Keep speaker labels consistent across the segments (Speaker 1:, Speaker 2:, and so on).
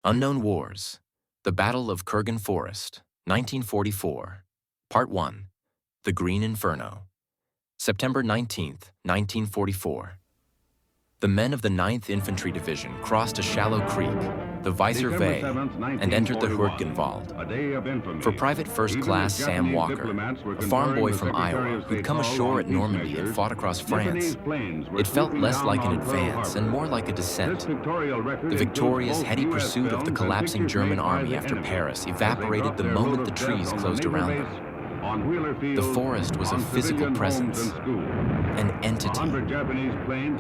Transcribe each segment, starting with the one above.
Speaker 1: Unknown Wars, The Battle of Hürtgen Forest, 1944, Part 1, The Green Inferno, September 19, 1944. The men of the 9th Infantry Division crossed a shallow creek, the Weiser Way, and entered the Hürtgenwald. For Private First Class Sam Walker, a farm boy from Iowa who'd come ashore at Normandy and fought across France, it felt less like an advance and more like a descent. The victorious, heady pursuit of the collapsing German army after Paris evaporated the moment the trees closed around them. The forest was a physical presence, an entity.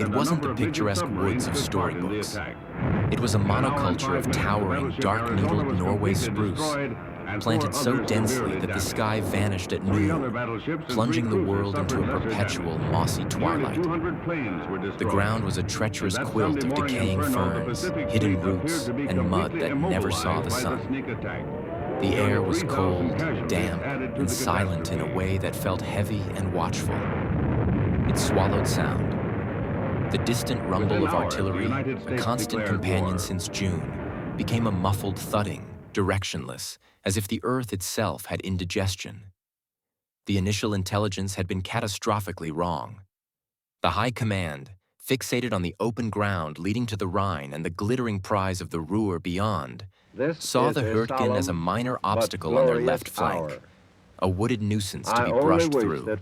Speaker 1: It wasn't the picturesque woods of storybooks. It was a monoculture of towering, dark-needled Norway spruce, planted so densely that the sky vanished at noon, plunging the world into a perpetual mossy twilight. The ground was a treacherous quilt of decaying ferns, hidden roots, and mud that never saw the sun. The air was cold, damp, and silent in a way that felt heavy and watchful. It swallowed sound. The distant rumble of artillery, a constant companion since June, became a muffled thudding, directionless, as if the earth itself had indigestion. The initial intelligence had been catastrophically wrong. The High Command, fixated on the open ground leading to the Rhine and the glittering prize of the Ruhr beyond, saw the Hürtgen as a minor obstacle on their left flank, a wooded nuisance to be brushed through.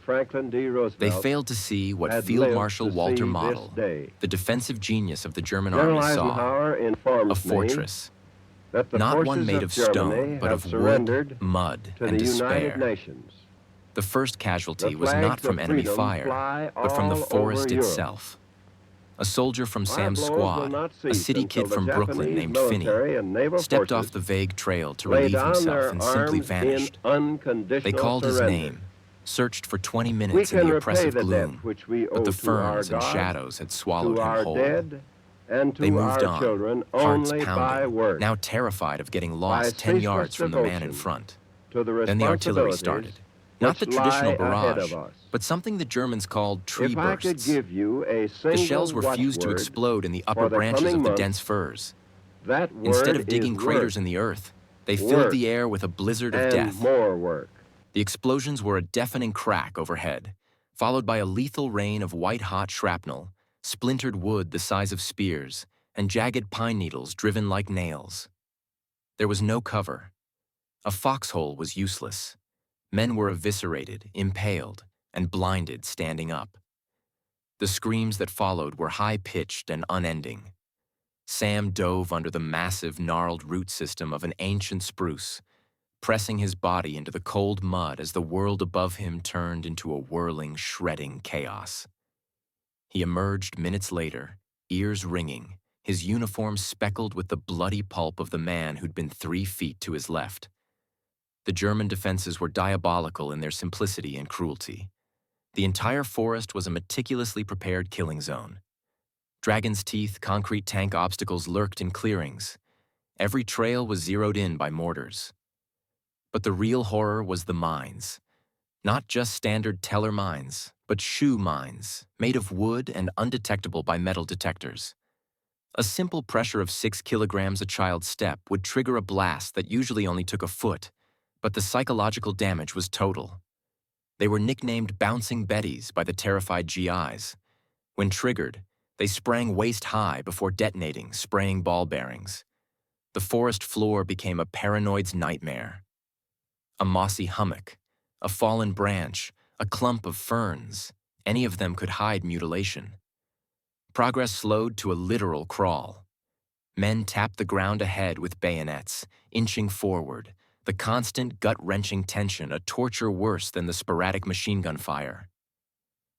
Speaker 1: They failed to see what Field Marshal Walter Model, the defensive genius of the German army, saw: a fortress. Not one made of stone, but of wood, mud, and despair. The first casualty was not from enemy fire, but from the forest itself. A soldier from Sam's squad, a city kid from Brooklyn named Finney, stepped off the vague trail to relieve himself and simply vanished. They called his name, searched for 20 minutes in the oppressive gloom, but the ferns and shadows had swallowed him whole. They moved on, hearts pounding, now terrified of getting lost 10 yards from the man in front. Then the artillery started. Not the traditional barrage, but something the Germans called tree bursts. The shells were fused to explode in the upper branches of the dense firs. Instead of digging craters in the earth, they filled the air with a blizzard of death. The explosions were a deafening crack overhead, followed by a lethal rain of white-hot shrapnel, splintered wood the size of spears, and jagged pine needles driven like nails. There was no cover. A foxhole was useless. Men were eviscerated, impaled, and blinded standing up. The screams that followed were high-pitched and unending. Sam dove under the massive, gnarled root system of an ancient spruce, pressing his body into the cold mud as the world above him turned into a whirling, shredding chaos. He emerged minutes later, ears ringing, his uniform speckled with the bloody pulp of the man who'd been 3 feet to his left. The German defenses were diabolical in their simplicity and cruelty. The entire forest was a meticulously prepared killing zone. Dragon's teeth, concrete tank obstacles lurked in clearings. Every trail was zeroed in by mortars. But the real horror was the mines. Not just standard teller mines, but shoe mines, made of wood and undetectable by metal detectors. A simple pressure of 6 kilograms a child's step would trigger a blast that usually only took a foot, but the psychological damage was total. They were nicknamed Bouncing Betties by the terrified GIs. When triggered, they sprang waist-high before detonating, spraying ball bearings. The forest floor became a paranoid's nightmare. A mossy hummock, a fallen branch, a clump of ferns, any of them could hide mutilation. Progress slowed to a literal crawl. Men tapped the ground ahead with bayonets, inching forward, the constant gut-wrenching tension a torture worse than the sporadic machine gun fire.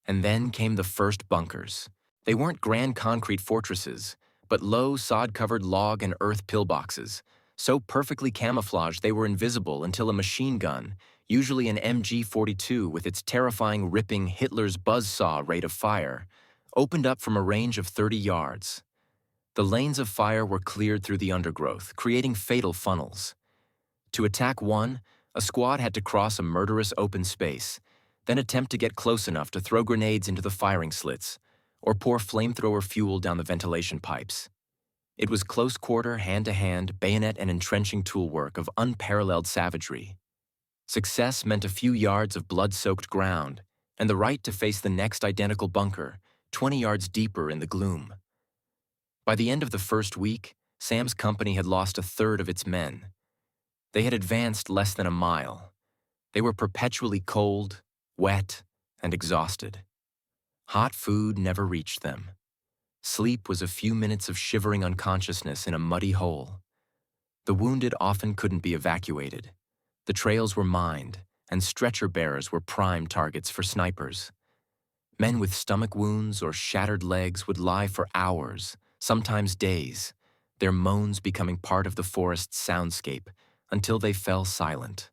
Speaker 1: And then came the first bunkers. They weren't grand concrete fortresses, but low, sod-covered log and earth pillboxes, so perfectly camouflaged they were invisible until a machine gun, usually an MG-42 with its terrifying ripping Hitler's buzzsaw rate of fire, opened up from a range of 30 yards. The lanes of fire were cleared through the undergrowth, creating fatal funnels. To attack one, a squad had to cross a murderous open space, then attempt to get close enough to throw grenades into the firing slits, or pour flamethrower fuel down the ventilation pipes. It was close-quarter, hand-to-hand, bayonet and entrenching tool work of unparalleled savagery. Success meant a few yards of blood-soaked ground and the right to face the next identical bunker, 20 yards deeper in the gloom. By the end of the first week, Sam's company had lost a third of its men. They had advanced less than a mile. They were perpetually cold, wet, and exhausted. Hot food never reached them. Sleep was a few minutes of shivering unconsciousness in a muddy hole. The wounded often couldn't be evacuated. The trails were mined, and stretcher bearers were prime targets for snipers. Men with stomach wounds or shattered legs would lie for hours, sometimes days, their moans becoming part of the forest's soundscape until they fell silent.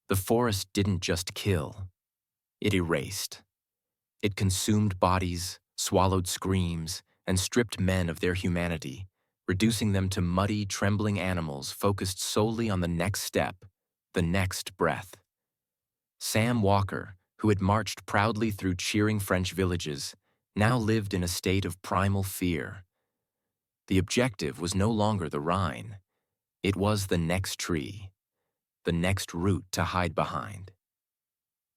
Speaker 1: The forest didn't just kill, it erased. It consumed bodies, swallowed screams, and stripped men of their humanity, reducing them to muddy, trembling animals focused solely on the next step, the next breath. Sam Walker, who had marched proudly through cheering French villages, now lived in a state of primal fear. The objective was no longer the Rhine. It was the next tree, the next root to hide behind.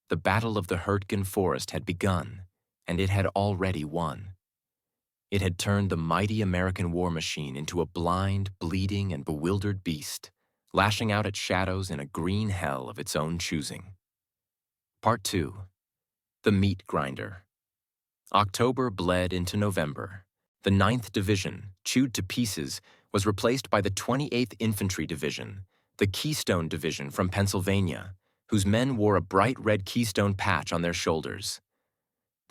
Speaker 1: The Battle of the Hürtgen forest had begun, and it had already won. It had turned the mighty American war machine into a blind, bleeding, and bewildered beast, lashing out at shadows in a green hell of its own choosing. Part 2. The Meat Grinder. October bled into November. The 9th Division, chewed to pieces, was replaced by the 28th Infantry Division, the Keystone Division from Pennsylvania, whose men wore a bright red keystone patch on their shoulders.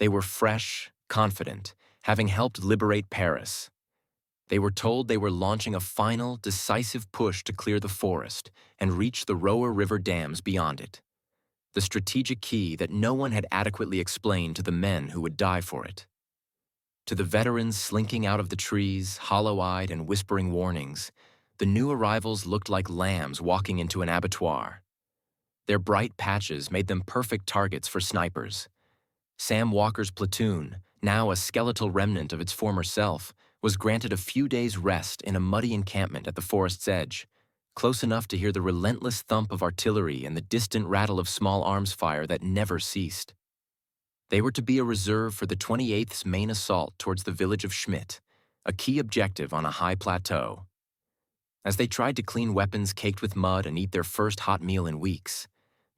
Speaker 1: They were fresh, confident, having helped liberate Paris. They were told they were launching a final, decisive push to clear the forest and reach the Ruhr River dams beyond it, the strategic key that no one had adequately explained to the men who would die for it. To the veterans slinking out of the trees, hollow-eyed and whispering warnings, the new arrivals looked like lambs walking into an abattoir. Their bright patches made them perfect targets for snipers. Sam Walker's platoon, now a skeletal remnant of its former self, was granted a few days' rest in a muddy encampment at the forest's edge, close enough to hear the relentless thump of artillery and the distant rattle of small arms fire that never ceased. They were to be a reserve for the 28th's main assault towards the village of Schmidt, a key objective on a high plateau. As they tried to clean weapons caked with mud and eat their first hot meal in weeks,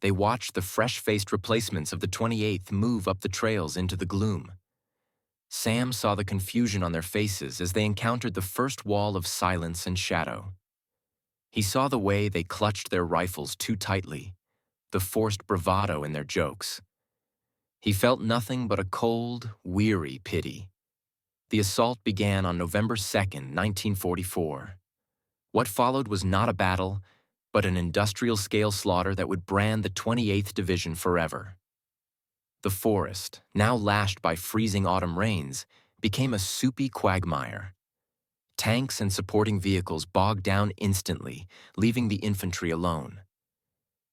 Speaker 1: they watched the fresh-faced replacements of the 28th move up the trails into the gloom. Sam saw the confusion on their faces as they encountered the first wall of silence and shadow. He saw the way they clutched their rifles too tightly, the forced bravado in their jokes. He felt nothing but a cold, weary pity. The assault began on November 2nd, 1944. What followed was not a battle, but an industrial-scale slaughter that would brand the 28th Division forever. The forest, now lashed by freezing autumn rains, became a soupy quagmire. Tanks and supporting vehicles bogged down instantly, leaving the infantry alone.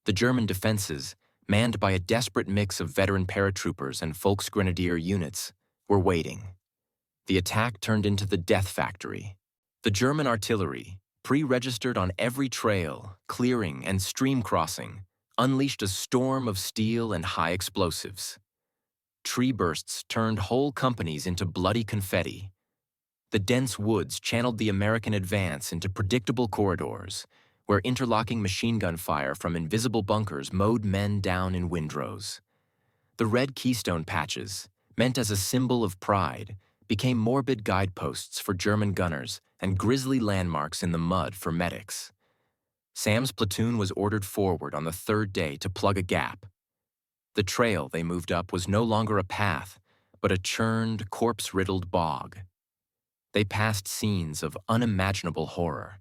Speaker 1: The German defenses, manned by a desperate mix of veteran paratroopers and Volksgrenadier units, were waiting. The attack turned into the death factory. The German artillery, pre-registered on every trail, clearing, and stream crossing, unleashed a storm of steel and high explosives. Tree bursts turned whole companies into bloody confetti. The dense woods channeled the American advance into predictable corridors, where interlocking machine gun fire from invisible bunkers mowed men down in windrows. The red keystone patches, meant as a symbol of pride, became morbid guideposts for German gunners and grisly landmarks in the mud for medics. Sam's platoon was ordered forward on the third day to plug a gap. The trail they moved up was no longer a path, but a churned, corpse-riddled bog. They passed scenes of unimaginable horror.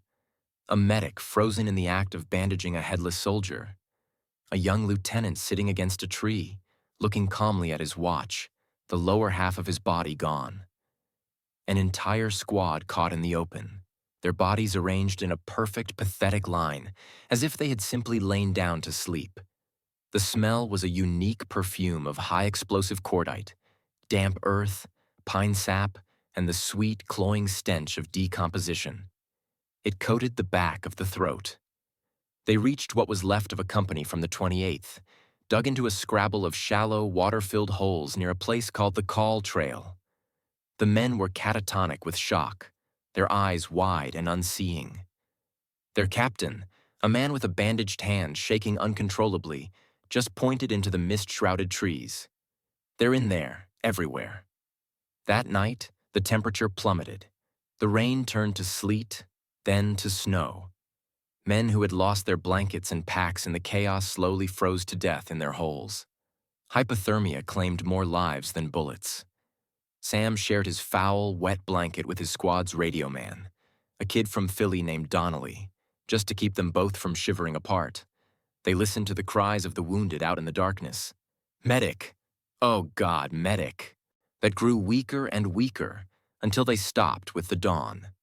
Speaker 1: A medic frozen in the act of bandaging a headless soldier. A young lieutenant sitting against a tree, looking calmly at his watch, the lower half of his body gone. An entire squad caught in the open, their bodies arranged in a perfect, pathetic line, as if they had simply lain down to sleep. The smell was a unique perfume of high-explosive cordite, damp earth, pine sap, and the sweet, cloying stench of decomposition. It coated the back of the throat. They reached what was left of a company from the 28th, dug into a scrabble of shallow, water-filled holes near a place called the Call Trail. The men were catatonic with shock, their eyes wide and unseeing. Their captain, a man with a bandaged hand shaking uncontrollably, just pointed into the mist-shrouded trees. "They're in there, everywhere." That night, the temperature plummeted. The rain turned to sleet, then to snow. Men who had lost their blankets and packs in the chaos slowly froze to death in their holes. Hypothermia claimed more lives than bullets. Sam shared his foul, wet blanket with his squad's radio man, a kid from Philly named Donnelly, just to keep them both from shivering apart. They listened to the cries of the wounded out in the darkness. "Medic! Oh God, medic!" That grew weaker and weaker until they stopped with the dawn.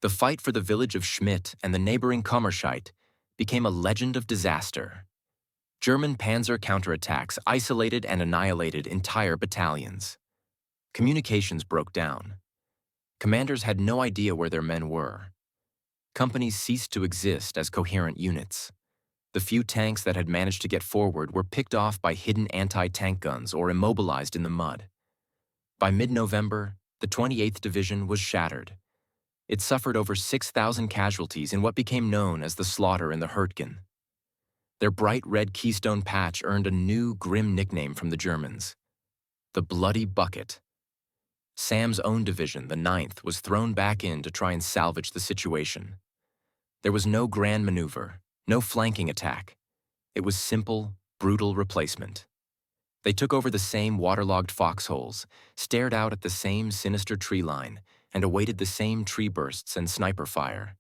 Speaker 1: The fight for the village of Schmidt and the neighboring Kammerscheid became a legend of disaster. German panzer counterattacks isolated and annihilated entire battalions. Communications broke down. Commanders had no idea where their men were. Companies ceased to exist as coherent units. The few tanks that had managed to get forward were picked off by hidden anti-tank guns or immobilized in the mud. By mid-November, the 28th Division was shattered. It suffered over 6,000 casualties in what became known as the slaughter in the Hürtgen. Their bright red keystone patch earned a new, grim nickname from the Germans: the Bloody Bucket. Sam's own division, the 9th, was thrown back in to try and salvage the situation. There was no grand maneuver, no flanking attack. It was simple, brutal replacement. They took over the same waterlogged foxholes, stared out at the same sinister tree line, and awaited the same tree bursts and sniper fire.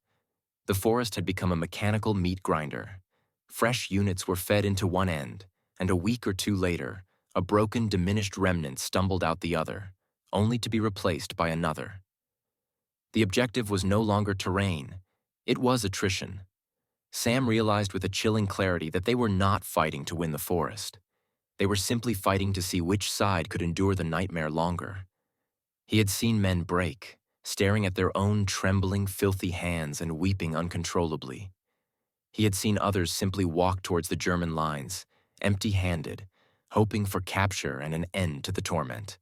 Speaker 1: The forest had become a mechanical meat grinder. Fresh units were fed into one end, and a week or two later, a broken, diminished remnant stumbled out the other, only to be replaced by another. The objective was no longer terrain. It was attrition. Sam realized with a chilling clarity that they were not fighting to win the forest. They were simply fighting to see which side could endure the nightmare longer. He had seen men break, staring at their own trembling, filthy hands and weeping uncontrollably. He had seen others simply walk towards the German lines, empty-handed, hoping for capture and an end to the torment.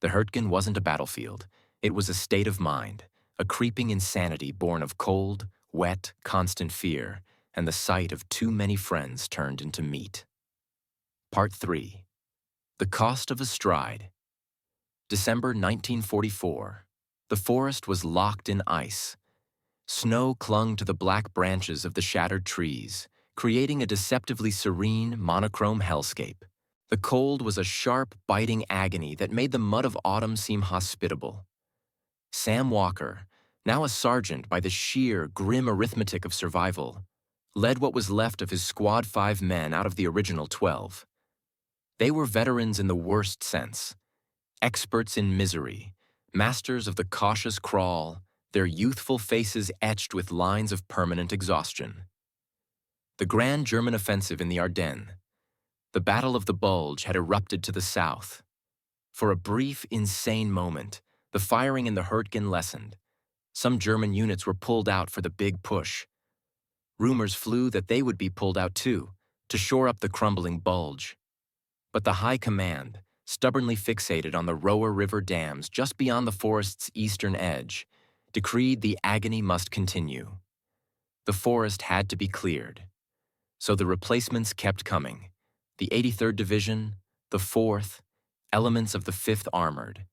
Speaker 1: The Hürtgen wasn't a battlefield. It was a state of mind, a creeping insanity born of cold, wet, constant fear, and the sight of too many friends turned into meat. Part 3. The Cost of a Stride. December 1944. The forest was locked in ice. Snow clung to the black branches of the shattered trees, creating a deceptively serene, monochrome hellscape. The cold was a sharp, biting agony that made the mud of autumn seem hospitable. Sam Walker, now a sergeant by the sheer, grim arithmetic of survival, led what was left of his Squad 5 men out of the original 12. They were veterans in the worst sense, experts in misery, masters of the cautious crawl, their youthful faces etched with lines of permanent exhaustion. The grand German offensive in the Ardennes, the Battle of the Bulge, had erupted to the south. For a brief, insane moment, the firing in the Hürtgen lessened. Some German units were pulled out for the big push. Rumors flew that they would be pulled out too, to shore up the crumbling Bulge. But the High Command, stubbornly fixated on the Ruhr River dams just beyond the forest's eastern edge, decreed the agony must continue. The forest had to be cleared. So the replacements kept coming. The 83rd Division, the 4th, elements of the 5th Armored.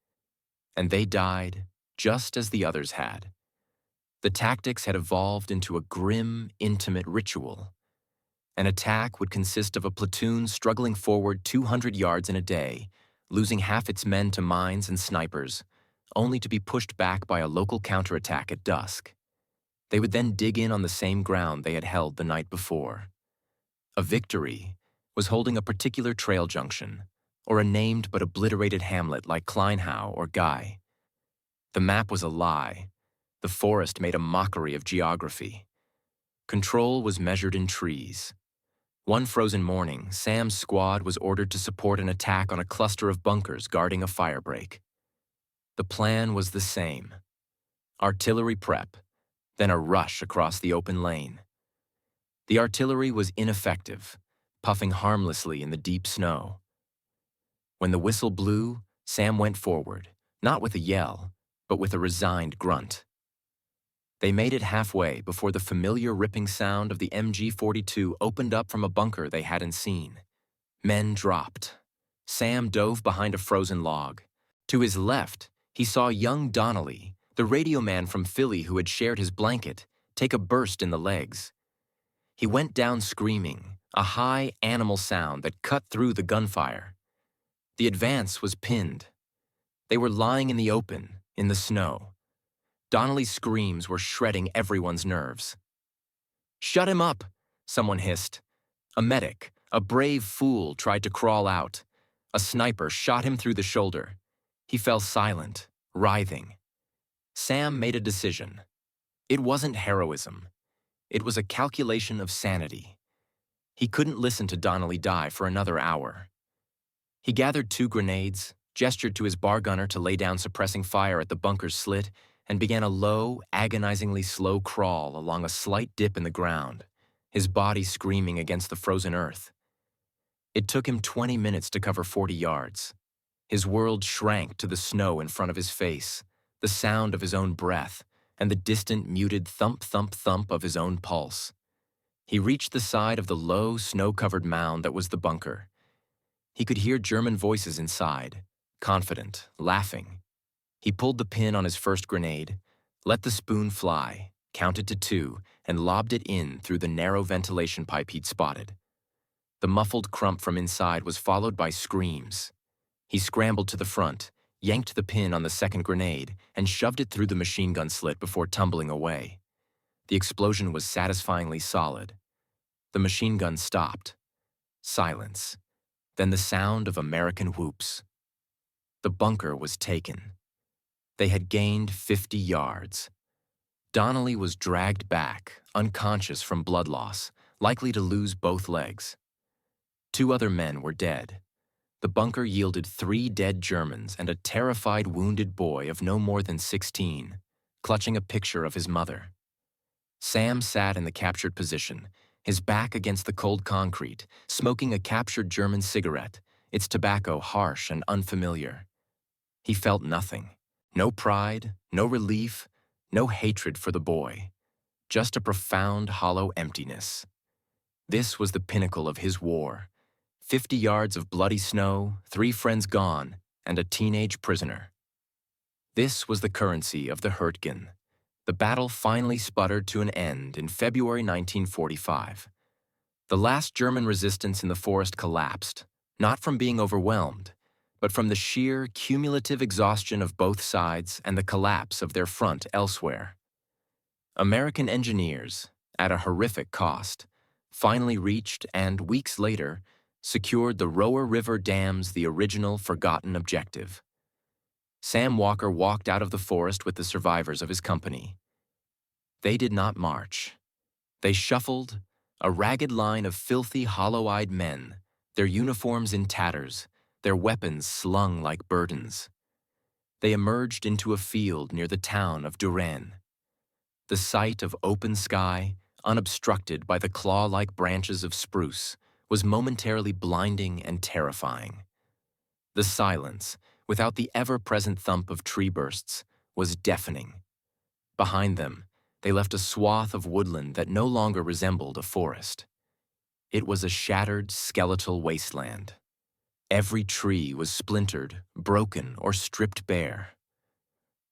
Speaker 1: And they died just as the others had. The tactics had evolved into a grim, intimate ritual. An attack would consist of a platoon struggling forward 200 yards in a day, losing half its men to mines and snipers, only to be pushed back by a local counterattack at dusk. They would then dig in on the same ground they had held the night before. A victory was holding a particular trail junction, or a named but obliterated hamlet like Kleinhau or Guy. The map was a lie. The forest made a mockery of geography. Control was measured in trees. One frozen morning, Sam's squad was ordered to support an attack on a cluster of bunkers guarding a firebreak. The plan was the same. Artillery prep, then a rush across the open lane. The artillery was ineffective, puffing harmlessly in the deep snow. When the whistle blew, Sam went forward, not with a yell, but with a resigned grunt. They made it halfway before the familiar ripping sound of the MG-42 opened up from a bunker they hadn't seen. Men dropped. Sam dove behind a frozen log. To his left, he saw young Donnelly, the radio man from Philly who had shared his blanket, take a burst in the legs. He went down screaming, a high animal sound that cut through the gunfire. The advance was pinned. They were lying in the open, in the snow. Donnelly's screams were shredding everyone's nerves. "Shut him up," someone hissed. A medic, a brave fool, tried to crawl out. A sniper shot him through the shoulder. He fell silent, writhing. Sam made a decision. It wasn't heroism. It was a calculation of sanity. He couldn't listen to Donnelly die for another hour. He gathered 2 grenades, gestured to his bar gunner to lay down suppressing fire at the bunker's slit, and began a low, agonizingly slow crawl along a slight dip in the ground, his body screaming against the frozen earth. It took him 20 minutes to cover 40 yards. His world shrank to the snow in front of his face, the sound of his own breath, and the distant, muted thump-thump-thump of his own pulse. He reached the side of the low, snow-covered mound that was the bunker. He could hear German voices inside, confident, laughing. He pulled the pin on his first grenade, let the spoon fly, counted to 2, and lobbed it in through the narrow ventilation pipe he'd spotted. The muffled crump from inside was followed by screams. He scrambled to the front, yanked the pin on the second grenade, and shoved it through the machine gun slit before tumbling away. The explosion was satisfyingly solid. The machine gun stopped. Silence. Then the sound of American whoops. The bunker was taken. They had gained 50 yards. Donnelly was dragged back, unconscious from blood loss, likely to lose both legs. 2 other men were dead. The bunker yielded 3 dead Germans and a terrified wounded boy of no more than 16, clutching a picture of his mother. Sam sat in the captured position, his back against the cold concrete, smoking a captured German cigarette, its tobacco harsh and unfamiliar. He felt nothing. No pride, no relief, no hatred for the boy. Just a profound, hollow emptiness. This was the pinnacle of his war. 50 yards of bloody snow, 3 friends gone, and a teenage prisoner. This was the currency of the Hürtgen. The battle finally sputtered to an end in February 1945. The last German resistance in the forest collapsed, not from being overwhelmed, but from the sheer, cumulative exhaustion of both sides and the collapse of their front elsewhere. American engineers, at a horrific cost, finally reached and, weeks later, secured the Ruhr River Dam's the original forgotten objective. Sam Walker walked out of the forest with the survivors of his company. They did not march. They shuffled, a ragged line of filthy, hollow-eyed men, their uniforms in tatters, their weapons slung like burdens. They emerged into a field near the town of Duran. The sight of open sky, unobstructed by the claw-like branches of spruce, was momentarily blinding and terrifying. The silence, without the ever-present thump of tree bursts, was deafening. Behind them, they left a swath of woodland that no longer resembled a forest. It was a shattered, skeletal wasteland. Every tree was splintered, broken, or stripped bare.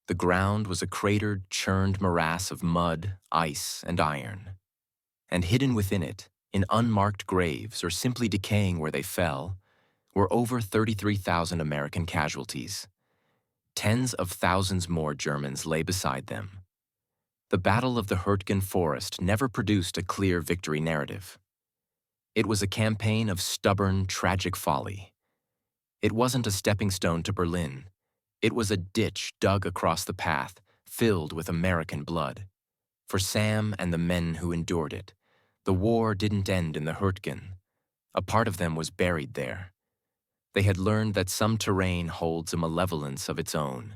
Speaker 1: The ground was a cratered, churned morass of mud, ice, and iron. And hidden within it, in unmarked graves or simply decaying where they fell, were over 33,000 American casualties. Tens of thousands more Germans lay beside them. The Battle of the Hürtgen Forest never produced a clear victory narrative. It was a campaign of stubborn, tragic folly. It wasn't a stepping stone to Berlin. It was a ditch dug across the path, filled with American blood. For Sam and the men who endured it, the war didn't end in the Hürtgen. A part of them was buried there. They had learned that some terrain holds a malevolence of its own.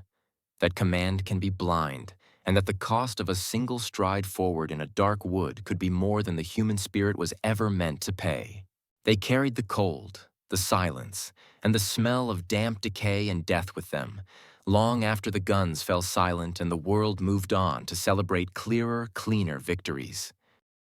Speaker 1: that command can be blind, and that the cost of a single stride forward in a dark wood could be more than the human spirit was ever meant to pay. They carried the cold, the silence, and the smell of damp decay and death with them, long after the guns fell silent and the world moved on to celebrate clearer, cleaner victories.